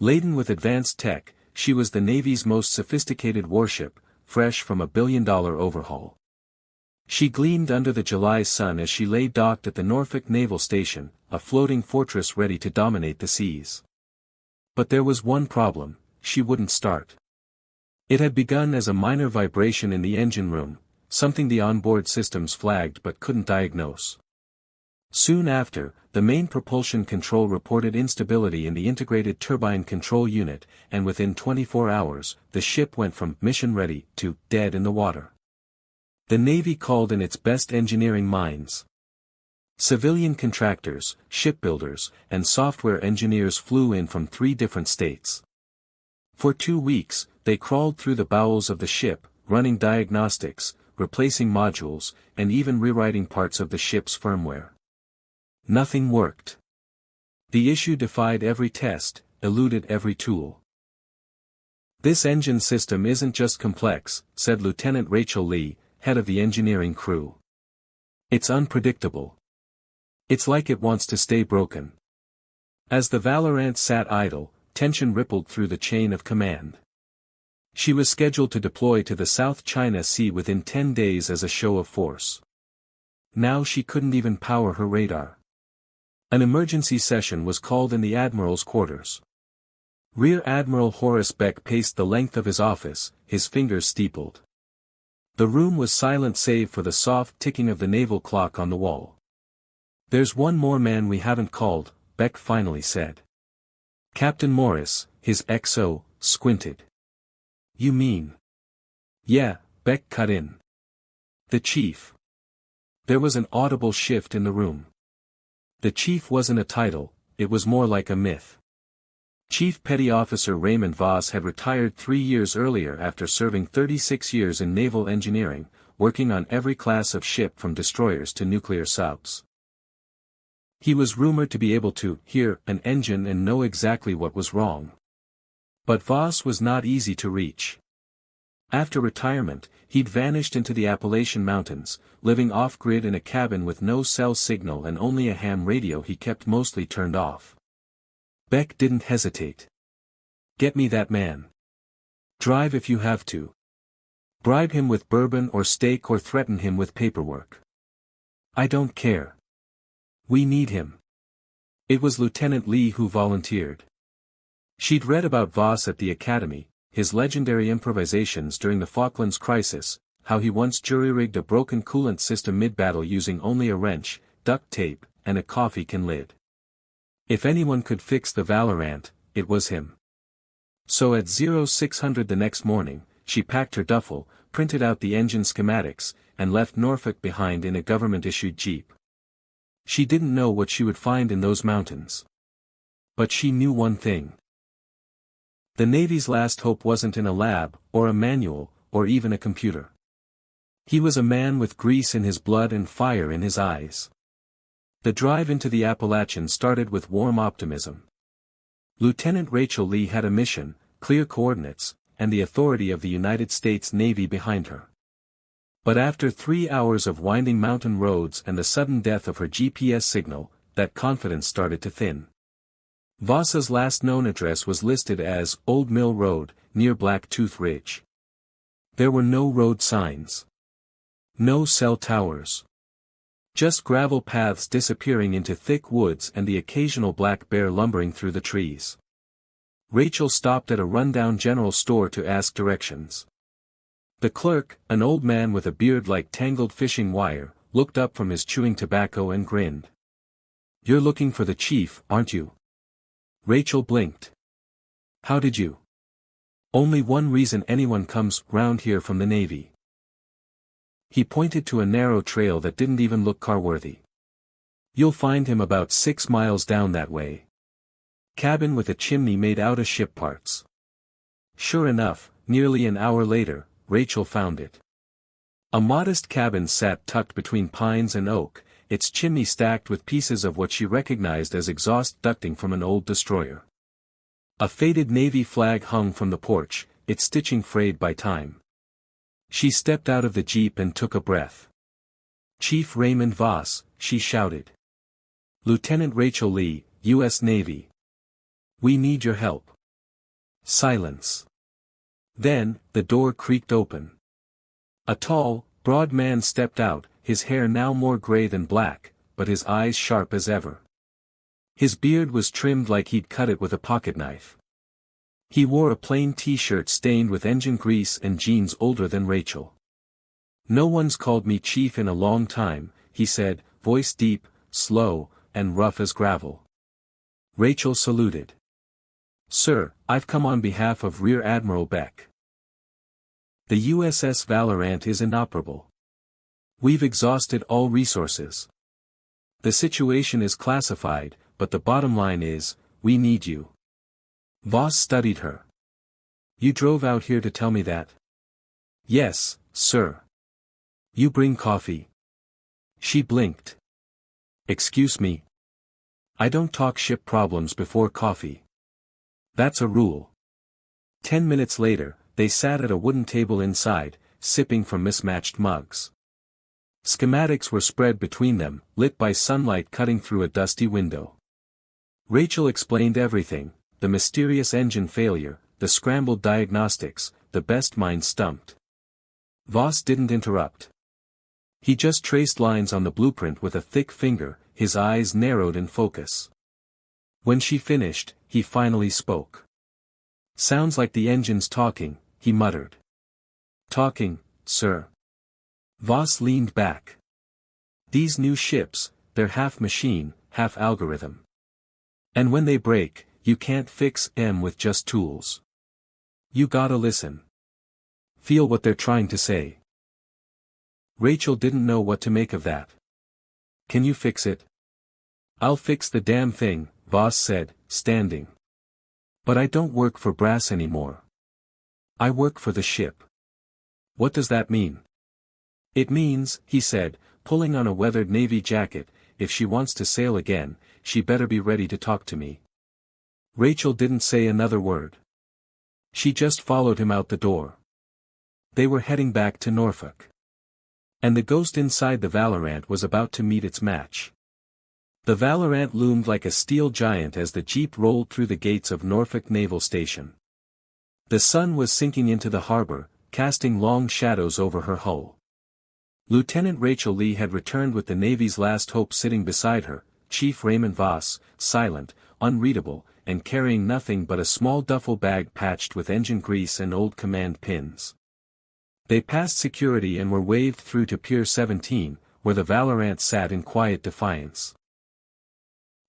Laden with advanced tech, she was the Navy's most sophisticated warship, fresh from a billion-dollar overhaul. She gleamed under the July sun as she lay docked at the Norfolk Naval Station, a floating fortress ready to dominate the seas. But there was one problem: she wouldn't start. It had begun as a minor vibration in the engine room, something the onboard systems flagged but couldn't diagnose. Soon after, the main propulsion control reported instability in the integrated turbine control unit, and within 24 hours, the ship went from mission ready to dead in the water. The Navy called in its best engineering minds. Civilian contractors, shipbuilders, and software engineers flew in from 3 different states. For 2 weeks, they crawled through the bowels of the ship, running diagnostics, replacing modules, and even rewriting parts of the ship's firmware. Nothing worked. The issue defied every test, eluded every tool. "This engine system isn't just complex," said Lieutenant Rachel Lee, head of the engineering crew. "It's unpredictable. It's like it wants to stay broken." As the Valorant sat idle, tension rippled through the chain of command. She was scheduled to deploy to the South China Sea within 10 days as a show of force. Now she couldn't even power her radar. An emergency session was called in the Admiral's quarters. Rear Admiral Horace Beck paced the length of his office, his fingers steepled. The room was silent save for the soft ticking of the naval clock on the wall. "There's one more man we haven't called," Beck finally said. Captain Morris, his XO, squinted. "You mean?" "Yeah," Beck cut in. "The chief." There was an audible shift in the room. The chief wasn't a title, it was more like a myth. Chief Petty Officer Raymond Voss had retired 3 years earlier after serving 36 years in naval engineering, working on every class of ship from destroyers to nuclear subs. He was rumored to be able to hear an engine and know exactly what was wrong. But Voss was not easy to reach. After retirement, he'd vanished into the Appalachian Mountains, living off-grid in a cabin with no cell signal and only a ham radio he kept mostly turned off. Beck didn't hesitate. "Get me that man. Drive if you have to. Bribe him with bourbon or steak or threaten him with paperwork. I don't care. We need him." It was Lieutenant Lee who volunteered. She'd read about Voss at the academy, his legendary improvisations during the Falklands crisis, how he once jury-rigged a broken coolant system mid-battle using only a wrench, duct tape, and a coffee can lid. If anyone could fix the Valorant, it was him. So at 0600 the next morning, she packed her duffel, printed out the engine schematics, and left Norfolk behind in a government-issued jeep. She didn't know what she would find in those mountains. But she knew one thing. The Navy's last hope wasn't in a lab, or a manual, or even a computer. He was a man with grease in his blood and fire in his eyes. The drive into the Appalachians started with warm optimism. Lieutenant Rachel Lee had a mission, clear coordinates, and the authority of the United States Navy behind her. But after 3 hours of winding mountain roads and the sudden death of her GPS signal, that confidence started to thin. Voss's last known address was listed as Old Mill Road, near Black Tooth Ridge. There were no road signs. No cell towers. Just gravel paths disappearing into thick woods and the occasional black bear lumbering through the trees. Rachel stopped at a rundown general store to ask directions. The clerk, an old man with a beard like tangled fishing wire, looked up from his chewing tobacco and grinned. "You're looking for the chief, aren't you?" Rachel blinked. "How did you?" "Only one reason anyone comes round here from the Navy." He pointed to a narrow trail that didn't even look car-worthy. "You'll find him about 6 miles down that way. Cabin with a chimney made out of ship parts." Sure enough, nearly an hour later, Rachel found it. A modest cabin sat tucked between pines and oak, its chimney stacked with pieces of what she recognized as exhaust ducting from an old destroyer. A faded Navy flag hung from the porch, its stitching frayed by time. She stepped out of the jeep and took a breath. "Chief Raymond Voss," she shouted. "Lieutenant Rachel Lee, U.S. Navy. We need your help." Silence. Then, the door creaked open. A tall, broad man stepped out, his hair now more gray than black, but his eyes sharp as ever. His beard was trimmed like he'd cut it with a pocketknife. He wore a plain t-shirt stained with engine grease and jeans older than Rachel. "No one's called me chief in a long time," he said, voice deep, slow, and rough as gravel. Rachel saluted. "Sir, I've come on behalf of Rear Admiral Beck. The USS Valorant is inoperable. We've exhausted all resources. The situation is classified, but the bottom line is, we need you." Voss studied her. "You drove out here to tell me that?" "Yes, sir." "You bring coffee?" She blinked. "Excuse me. I don't talk ship problems before coffee. That's a rule." 10 minutes later, they sat at a wooden table inside, sipping from mismatched mugs. Schematics were spread between them, lit by sunlight cutting through a dusty window. Rachel explained everything: the mysterious engine failure, the scrambled diagnostics, the best mind stumped. Voss didn't interrupt. He just traced lines on the blueprint with a thick finger, his eyes narrowed in focus. When she finished, he finally spoke. "Sounds like the engine's talking," he muttered. "Talking, sir?" Voss leaned back. "These new ships, they're half machine, half algorithm. And when they break, you can't fix them with just tools. You gotta listen. Feel what they're trying to say." Rachel didn't know what to make of that. "Can you fix it?" "I'll fix the damn thing," Voss said, standing. "But I don't work for brass anymore. I work for the ship." "What does that mean?" "It means," he said, pulling on a weathered navy jacket, "if she wants to sail again, she better be ready to talk to me." Rachel didn't say another word. She just followed him out the door. They were heading back to Norfolk. And the ghost inside the Valorant was about to meet its match. The Valorant loomed like a steel giant as the jeep rolled through the gates of Norfolk Naval Station. The sun was sinking into the harbor, casting long shadows over her hull. Lieutenant Rachel Lee had returned with the Navy's last hope sitting beside her, Chief Raymond Voss, silent, unreadable, and carrying nothing but a small duffel bag patched with engine grease and old command pins. They passed security and were waved through to Pier 17, where the Valorant sat in quiet defiance.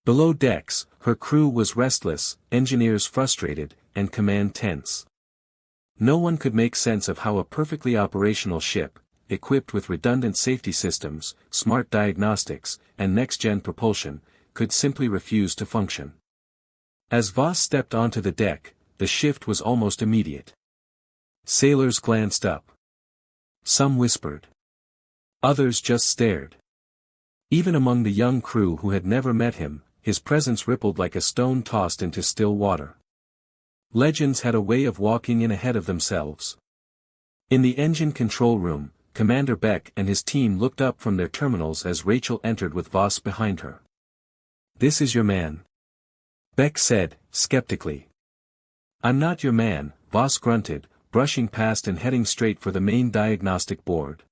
Below decks, her crew was restless, engineers frustrated, and command tense. No one could make sense of how a perfectly operational ship, equipped with redundant safety systems, smart diagnostics, and next-gen propulsion, could simply refuse to function. As Voss stepped onto the deck, the shift was almost immediate. Sailors glanced up. Some whispered. Others just stared. Even among the young crew who had never met him, his presence rippled like a stone tossed into still water. Legends had a way of walking in ahead of themselves. In the engine control room, Commander Beck and his team looked up from their terminals as Rachel entered with Voss behind her. "This is your man," Beck said, skeptically. "I'm not your man," Voss grunted, brushing past and heading straight for the main diagnostic board.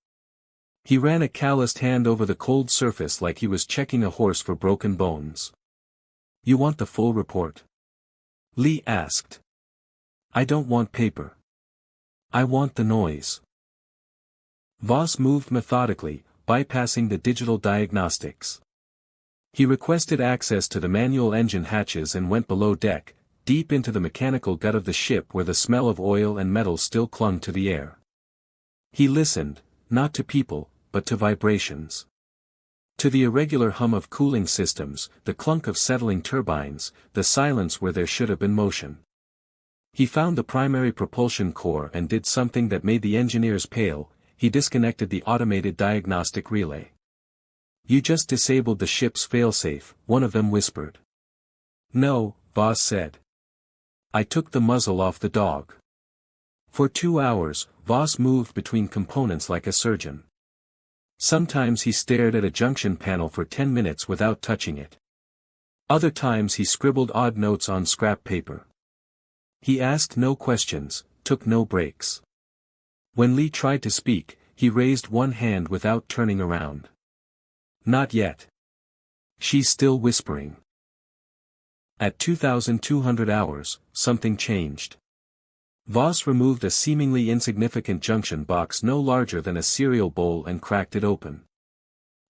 He ran a calloused hand over the cold surface like he was checking a horse for broken bones. "You want the full report?" Lee asked. "I don't want paper. I want the noise." Voss moved methodically, bypassing the digital diagnostics. He requested access to the manual engine hatches and went below deck, deep into the mechanical gut of the ship where the smell of oil and metal still clung to the air. He listened, not to people, but to vibrations. To the irregular hum of cooling systems, the clunk of settling turbines, the silence where there should have been motion. He found the primary propulsion core and did something that made the engineers pale: he disconnected the automated diagnostic relay. "You just disabled the ship's failsafe," one of them whispered. "No," Voss said. "I took the muzzle off the dog." For 2 hours, Voss moved between components like a surgeon. Sometimes he stared at a junction panel for 10 minutes without touching it. Other times he scribbled odd notes on scrap paper. He asked no questions, took no breaks. When Lee tried to speak, he raised one hand without turning around. Not yet. She's still whispering. At 2,200 hours, something changed. Voss removed a seemingly insignificant junction box no larger than a cereal bowl and cracked it open.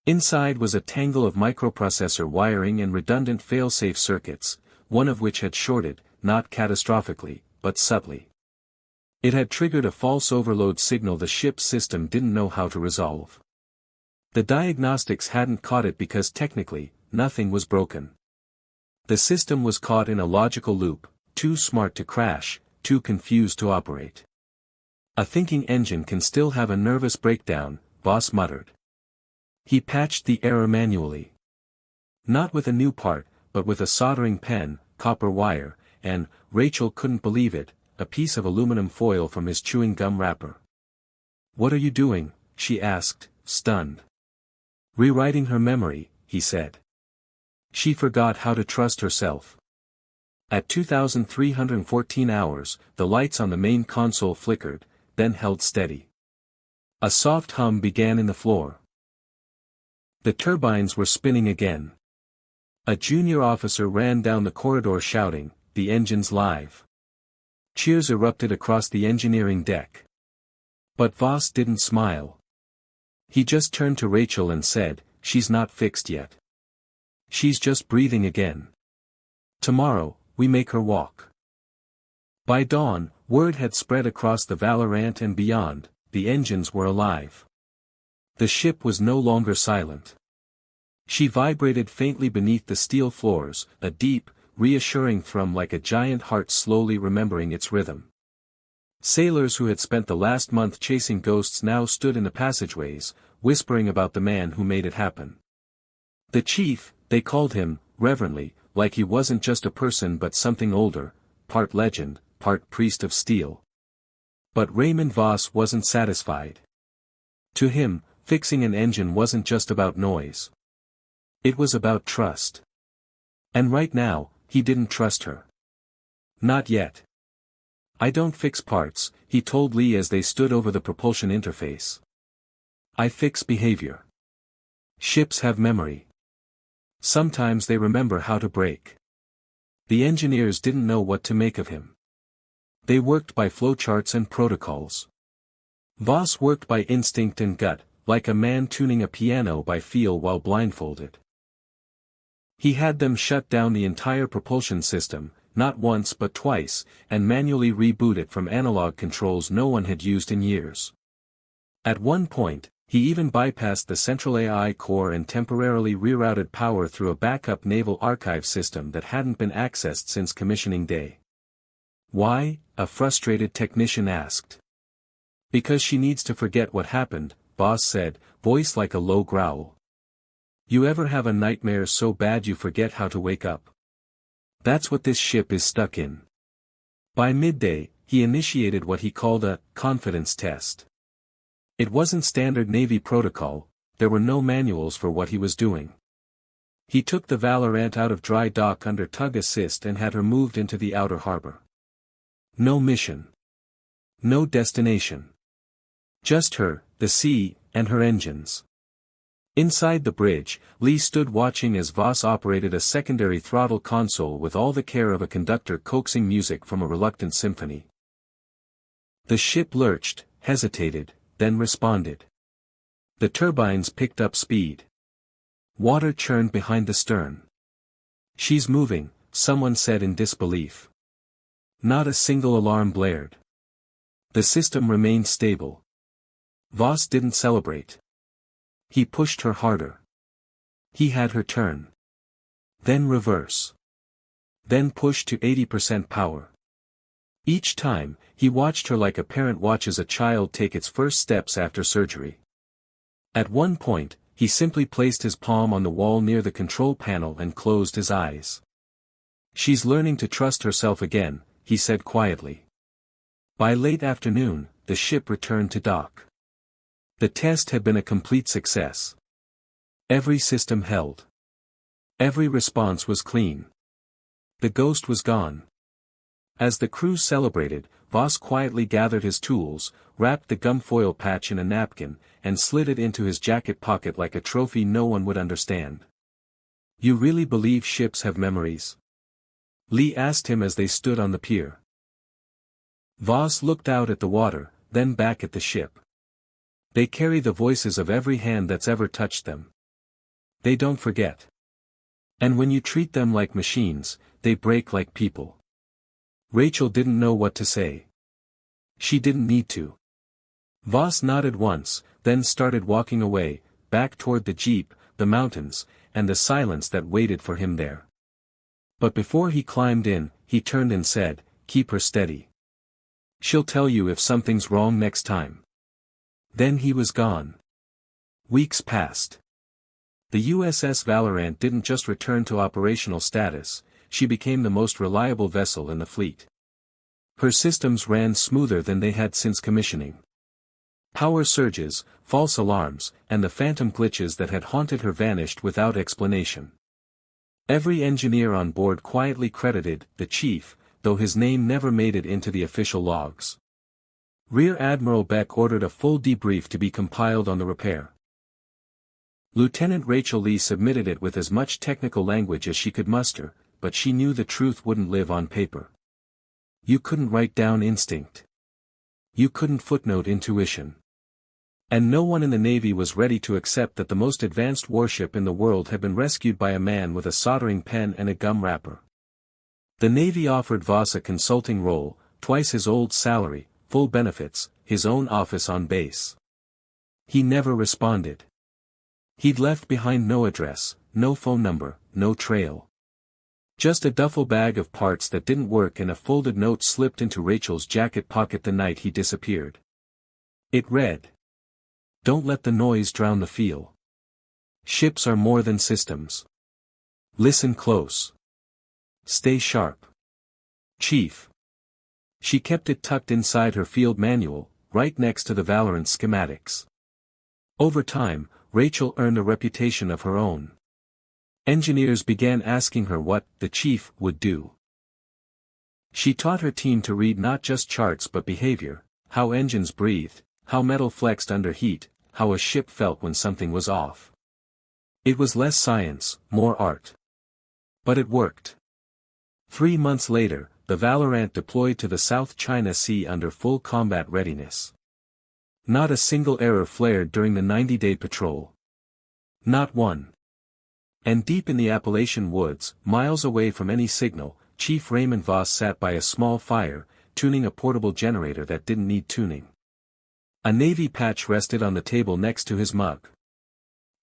Inside was a tangle of microprocessor wiring and redundant failsafe circuits, one of which had shorted, not catastrophically, but subtly. It had triggered a false overload signal the ship's system didn't know how to resolve. The diagnostics hadn't caught it because technically, nothing was broken. The system was caught in a logical loop, too smart to crash, too confused to operate. A thinking engine can still have a nervous breakdown, Voss muttered. He patched the error manually. Not with a new part, but with a soldering pen, copper wire, and, Rachel couldn't believe it, a piece of aluminum foil from his chewing gum wrapper. "What are you doing?" she asked, stunned. "Rewriting her memory," he said. She forgot how to trust herself. At 2,314 hours, the lights on the main console flickered, then held steady. A soft hum began in the floor. The turbines were spinning again. A junior officer ran down the corridor shouting, "The engine's live." Cheers erupted across the engineering deck. But Voss didn't smile. He just turned to Rachel and said, "She's not fixed yet. She's just breathing again. Tomorrow, we make her walk." By dawn, word had spread across the Valorant and beyond, the engines were alive. The ship was no longer silent. She vibrated faintly beneath the steel floors, a deep, reassuring thrum like a giant heart slowly remembering its rhythm. Sailors who had spent the last month chasing ghosts now stood in the passageways, whispering about the man who made it happen. The chief, they called him, reverently, like he wasn't just a person but something older, part legend, part priest of steel. But Raymond Voss wasn't satisfied. To him, fixing an engine wasn't just about noise. It was about trust. And right now, he didn't trust her. Not yet. "I don't fix parts," he told Lee as they stood over the propulsion interface. "I fix behavior. Ships have memory. Sometimes they remember how to brake." The engineers didn't know what to make of him. They worked by flowcharts and protocols. Voss worked by instinct and gut, like a man tuning a piano by feel while blindfolded. He had them shut down the entire propulsion system, not once but twice, and manually reboot it from analog controls no one had used in years. At one point, he even bypassed the central AI core and temporarily rerouted power through a backup naval archive system that hadn't been accessed since commissioning day. "Why?" a frustrated technician asked. "Because she needs to forget what happened," Voss said, voice like a low growl. "You ever have a nightmare so bad you forget how to wake up? That's what this ship is stuck in." By midday, he initiated what he called a confidence test. It wasn't standard Navy protocol, there were no manuals for what he was doing. He took the Valorant out of dry dock under tug assist and had her moved into the outer harbor. No mission. No destination. Just her, the sea, and her engines. Inside the bridge, Lee stood watching as Voss operated a secondary throttle console with all the care of a conductor coaxing music from a reluctant symphony. The ship lurched, hesitated, then responded. The turbines picked up speed. Water churned behind the stern. "She's moving," someone said in disbelief. Not a single alarm blared. The system remained stable. Voss didn't celebrate. He pushed her harder. He had her turn. Then reverse. Then push to 80% power. Each time, he watched her like a parent watches a child take its first steps after surgery. At one point, he simply placed his palm on the wall near the control panel and closed his eyes. "She's learning to trust herself again," he said quietly. By late afternoon, the ship returned to dock. The test had been a complete success. Every system held. Every response was clean. The ghost was gone. As the crew celebrated, Voss quietly gathered his tools, wrapped the gum-foil patch in a napkin, and slid it into his jacket pocket like a trophy no one would understand. "You really believe ships have memories?" Lee asked him as they stood on the pier. Voss looked out at the water, then back at the ship. "They carry the voices of every hand that's ever touched them. They don't forget. And when you treat them like machines, they break like people." Rachel didn't know what to say. She didn't need to. Voss nodded once, then started walking away, back toward the jeep, the mountains, and the silence that waited for him there. But before he climbed in, he turned and said, "Keep her steady. She'll tell you if something's wrong next time." Then he was gone. Weeks passed. The USS Valorant didn't just return to operational status, she became the most reliable vessel in the fleet. Her systems ran smoother than they had since commissioning. Power surges, false alarms, and the phantom glitches that had haunted her vanished without explanation. Every engineer on board quietly credited the chief, though his name never made it into the official logs. Rear Admiral Beck ordered a full debrief to be compiled on the repair. Lieutenant Rachel Lee submitted it with as much technical language as she could muster, but she knew the truth wouldn't live on paper. You couldn't write down instinct. You couldn't footnote intuition. And no one in the Navy was ready to accept that the most advanced warship in the world had been rescued by a man with a soldering pen and a gum wrapper. The Navy offered Voss a consulting role, twice his old salary, full benefits, his own office on base. He never responded. He'd left behind no address, no phone number, no trail. Just a duffel bag of parts that didn't work and a folded note slipped into Rachel's jacket pocket the night he disappeared. It read, "Don't let the noise drown the feel. Ships are more than systems. Listen close. Stay sharp. Chief." She kept it tucked inside her field manual, right next to the Valorant schematics. Over time, Rachel earned a reputation of her own. Engineers began asking her what the chief would do. She taught her team to read not just charts but behavior, how engines breathed, how metal flexed under heat, how a ship felt when something was off. It was less science, more art. But it worked. 3 months later, the Valorant deployed to the South China Sea under full combat readiness. Not a single error flared during the 90-day patrol. Not one. And deep in the Appalachian woods, miles away from any signal, Chief Raymond Voss sat by a small fire, tuning a portable generator that didn't need tuning. A Navy patch rested on the table next to his mug.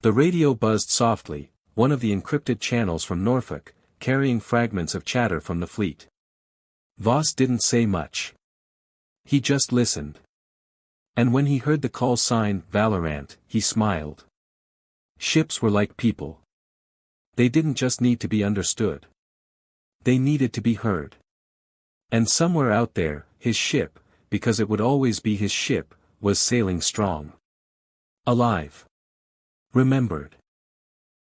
The radio buzzed softly, one of the encrypted channels from Norfolk, carrying fragments of chatter from the fleet. Voss didn't say much. He just listened. And when he heard the call sign, Valorant, he smiled. Ships were like people. They didn't just need to be understood. They needed to be heard. And somewhere out there, his ship, because it would always be his ship, was sailing strong. Alive. Remembered.